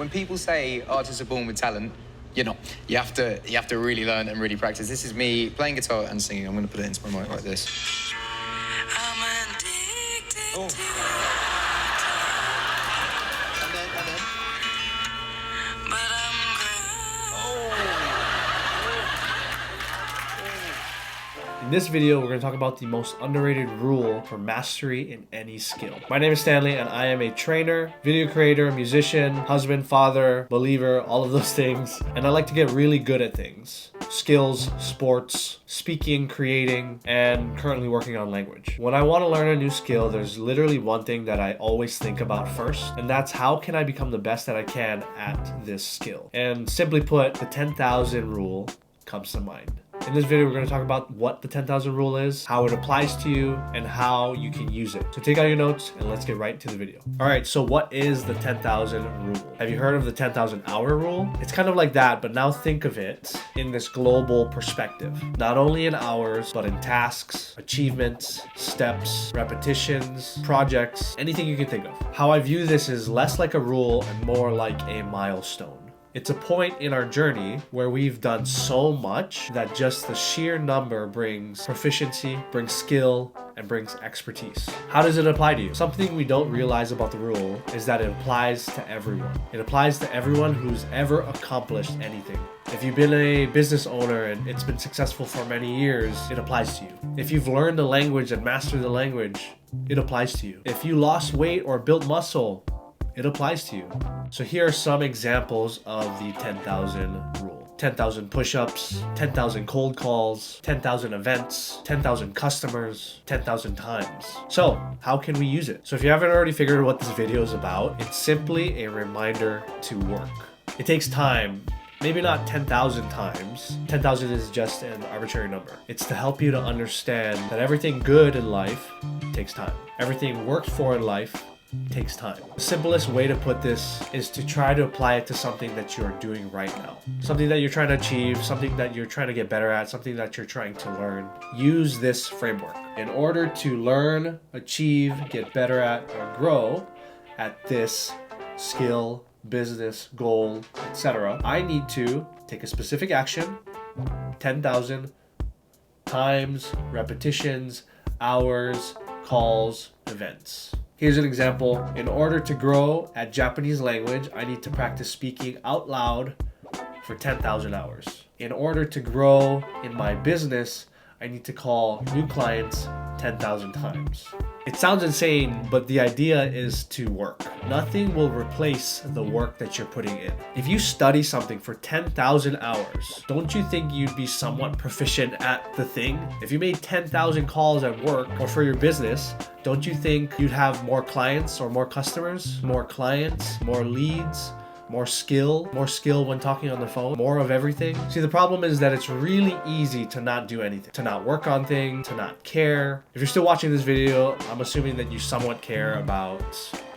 When people say artists are born with talent, you're not. You have to really learn and really practice. This is me playing guitar and singing. I'm going to put it into my mic like this. I'm addicted Oh. to And then. but I'm crazy. In this video, we're going to talk about the most underrated rule for mastery in any skill. My name is Stanley, and I am a trainer, video creator, musician, husband, father, believer, all of those things. And I like to get really good at things. Skills, sports, speaking, creating, and currently working on language. When I want to learn a new skill, there's literally one thing that I always think about first, and that's how can I become the best that I can at this skill? And simply put, the 10,000 rule comes to mind. In this video, we're going to talk about what the 10,000 rule is, how it applies to you, and how you can use it. So take out your notes and let's get right to the video. All right, so what is the 10,000 rule? Have you heard of the 10,000 hour rule? It's kind of like that, but now think of it in this global perspective. Not only in hours, but in tasks, achievements, steps, repetitions, projects, anything you can think of. How I view this is less like a rule and more like a milestone. It's a point in our journey where we've done so much that just the sheer number brings proficiency, brings skill, and brings expertise. How does it apply to you? Something we don't realize about the rule is that it applies to everyone. It applies to everyone who's ever accomplished anything. If you've been a business owner and it's been successful for many years, it applies to you. If you've learned a language and mastered the language, it applies to you. If you lost weight or built muscle, it applies to you. So here are some examples of the 10,000 rule. 10,000 push-ups, 10,000 cold calls, 10,000 events, 10,000 customers, 10,000 times. So how can we use it? So if you haven't already figured out what this video is about, it's simply a reminder to work. It takes time. Maybe not 10,000 times. 10,000 is just an arbitrary number. It's to help you to understand that everything good in life takes time. Everything worked for in life takes time. The simplest way to put this is to try to apply it to something that you are doing right now. Something that you're trying to achieve, something that you're trying to get better at, something that you're trying to learn. Use this framework. In order to learn, achieve, get better at, or grow at this skill, business, goal, etc., I need to take a specific action, 10,000 times, repetitions, hours, calls, events. Here's an example. In order to grow at Japanese language, I need to practice speaking out loud for 10,000 hours. In order to grow in my business, I need to call new clients 10,000 times. It sounds insane, but the idea is to work. Nothing will replace the work that you're putting in. If you study something for 10,000 hours, don't you think you'd be somewhat proficient at the thing? If you made 10,000 calls at work or for your business, don't you think you'd have more clients or more customers, more clients, more leads, more skill when talking on the phone, more of everything? See, the problem is that it's really easy to not do anything, to not work on things, to not care. If you're still watching this video, I'm assuming that you somewhat care about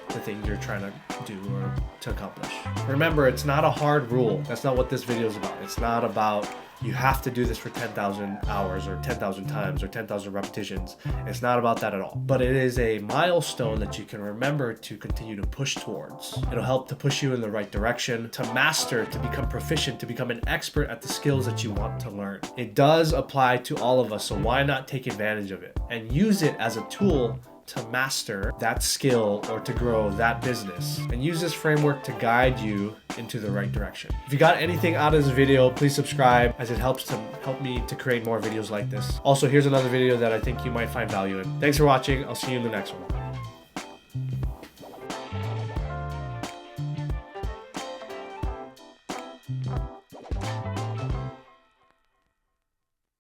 the things you're trying to do or to accomplish. Remember, it's not a hard rule. That's not what this video is about. It's not about you have to do this for 10,000 hours or 10,000 times or 10,000 repetitions. It's not about that at all. But it is a milestone that you can remember to continue to push towards. It'll help to push you in the right direction, to master, to become proficient, to become an expert at the skills that you want to learn. It does apply to all of us, so why not take advantage of it and use it as a tool to master that skill or to grow that business, and use this framework to guide you into the right direction. If you got anything out of this video, please subscribe, as it helps me to create more videos like this. Also, here's another video that I think you might find value in. Thanks for watching. I'll see you in the next one.